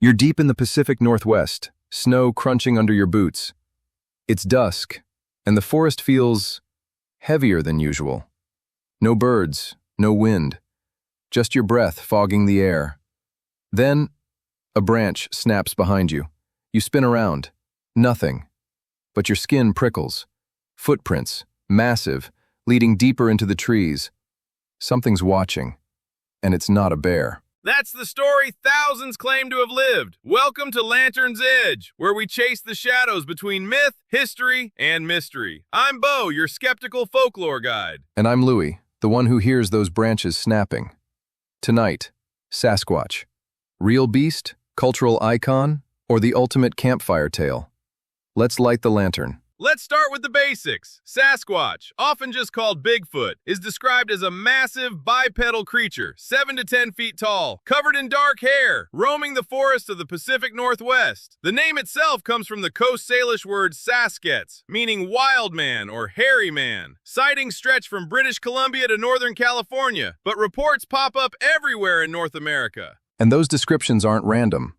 You're deep in the Pacific Northwest, snow crunching under your boots. It's dusk, and the forest feels heavier than usual. No birds, no wind, just your breath fogging the air. Then, a branch snaps behind you. You spin around. Nothing. But your skin prickles. Footprints, massive, leading deeper into the trees. Something's watching, and it's not a bear. That's the story thousands claim to have lived. Welcome to Lantern's Edge, where we chase the shadows between myth, history, and mystery. I'm Bo, your skeptical folklore guide. And I'm Louie, the one who hears those branches snapping. Tonight, Sasquatch. Real beast, cultural icon, or the ultimate campfire tale? Let's light the lantern. Let's start with the basics. Sasquatch, often just called Bigfoot, is described as a massive bipedal creature, 7 to 10 feet tall, covered in dark hair, roaming the forests of the Pacific Northwest. The name itself comes from the Coast Salish word Saskets, meaning wild man or hairy man. Sightings stretch from British Columbia to Northern California, but reports pop up everywhere in North America. And those descriptions aren't random.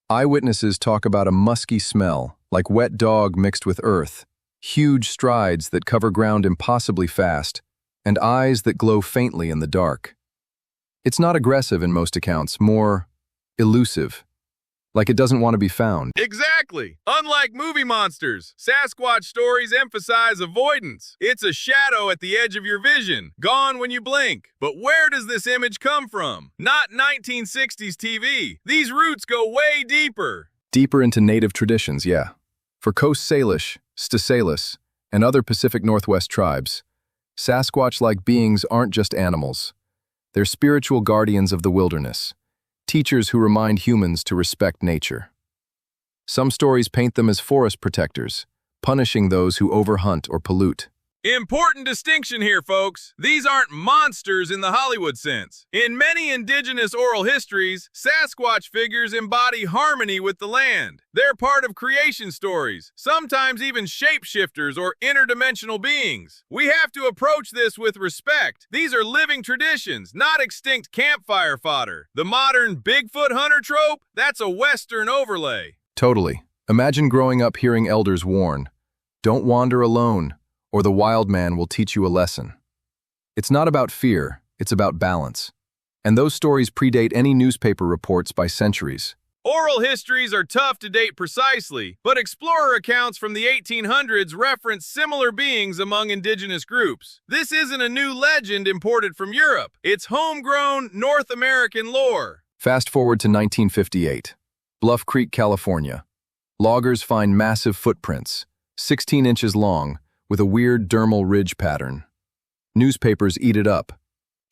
Eyewitnesses talk about a musky smell, like wet dog mixed with earth, huge strides that cover ground impossibly fast, and eyes that glow faintly in the dark. It's not aggressive in most accounts, more elusive, like it doesn't want to be found. Exactly! Unlike movie monsters, Sasquatch stories emphasize avoidance. It's a shadow at the edge of your vision, gone when you blink. But where does this image come from? Not 1960s TV. These roots go way deeper. Deeper into native traditions, yeah. For Coast Salish, Stasalis, and other Pacific Northwest tribes, Sasquatch-like beings aren't just animals. They're spiritual guardians of the wilderness, teachers who remind humans to respect nature. Some stories paint them as forest protectors, punishing those who overhunt or pollute. Important distinction here, folks. These aren't monsters in the Hollywood sense. In many indigenous oral histories, Sasquatch figures embody harmony with the land. They're part of creation stories, sometimes even shapeshifters or interdimensional beings. We have to approach this with respect. These are living traditions, not extinct campfire fodder. The modern Bigfoot hunter trope, that's a Western overlay. Totally. Imagine growing up hearing elders warn, "Don't wander alone, or the wild man will teach you a lesson." It's not about fear, it's about balance. And those stories predate any newspaper reports by centuries. Oral histories are tough to date precisely, but explorer accounts from the 1800s reference similar beings among indigenous groups. This isn't a new legend imported from Europe. It's homegrown North American lore. Fast forward to 1958. Bluff Creek, California. Loggers find massive footprints, 16 inches long, with a weird dermal ridge pattern. Newspapers eat it up.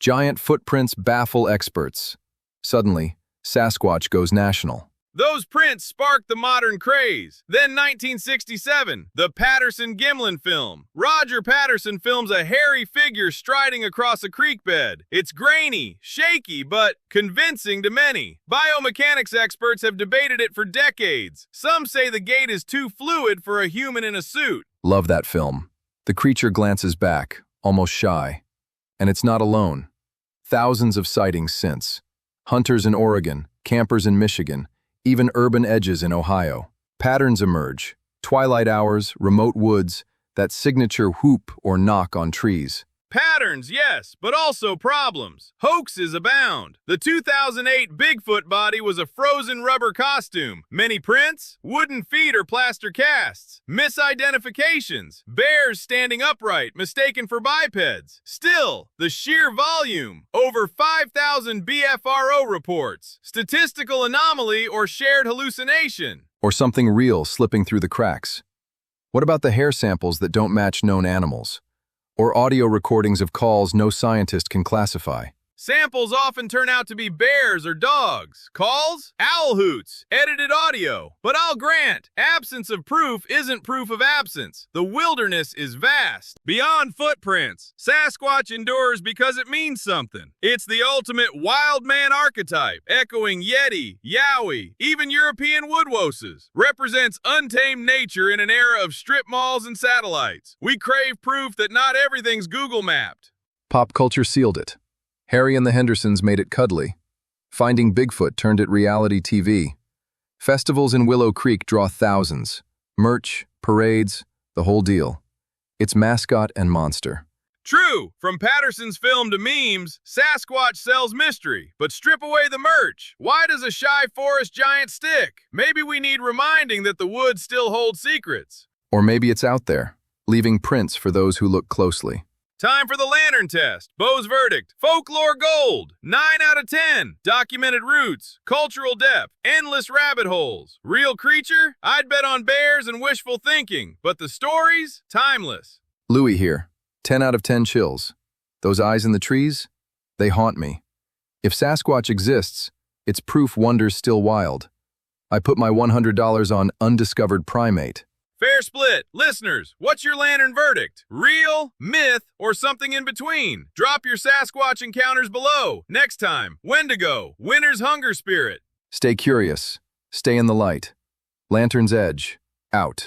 Giant footprints baffle experts. Suddenly, Sasquatch goes national. Those prints sparked the modern craze. Then 1967, the Patterson-Gimlin film. Roger Patterson films a hairy figure striding across a creek bed. It's grainy, shaky, but convincing to many. Biomechanics experts have debated it for decades. Some say the gait is too fluid for a human in a suit. Love that film. The creature glances back, almost shy. And it's not alone. Thousands of sightings since. Hunters in Oregon, campers in Michigan, even urban edges in Ohio. Patterns emerge. Twilight hours, remote woods, that signature whoop or knock on trees. Patterns, yes, but also problems. Hoaxes abound. The 2008 Bigfoot body was a frozen rubber costume. Many prints, wooden feet or plaster casts. Misidentifications. Bears standing upright, mistaken for bipeds. Still, the sheer volume. Over 5,000 BFRO reports. Statistical anomaly or shared hallucination. Or something real slipping through the cracks. What about the hair samples that don't match known animals? Or audio recordings of calls no scientist can classify? Samples often turn out to be bears or dogs. Calls? Owl hoots. Edited audio. But I'll grant, absence of proof isn't proof of absence. The wilderness is vast. Beyond footprints, Sasquatch endures because it means something. It's the ultimate wild man archetype, echoing Yeti, Yowie, even European woodwoses. Represents untamed nature in an era of strip malls and satellites. We crave proof that not everything's Google mapped. Pop culture sealed it. Harry and the Hendersons made it cuddly. Finding Bigfoot turned it reality TV. Festivals in Willow Creek draw thousands. Merch, parades, the whole deal. It's mascot and monster. True, from Patterson's film to memes, Sasquatch sells mystery. But strip away the merch. Why does a shy forest giant stick? Maybe we need reminding that the woods still hold secrets. Or maybe it's out there, leaving prints for those who look closely. Time for the lantern test. Bo's verdict. Folklore gold. 9 out of 10. Documented roots. Cultural depth. Endless rabbit holes. Real creature? I'd bet on bears and wishful thinking. But the stories? Timeless. Louis here. 10 out of 10 chills. Those eyes in the trees? They haunt me. If Sasquatch exists, it's proof wonder's still wild. I put my $100 on undiscovered primate. Fair split. Listeners, what's your lantern verdict? Real, myth, or something in between? Drop your Sasquatch encounters below. Next time, Wendigo, winter's hunger spirit. Stay curious. Stay in the light. Lantern's Edge. Out.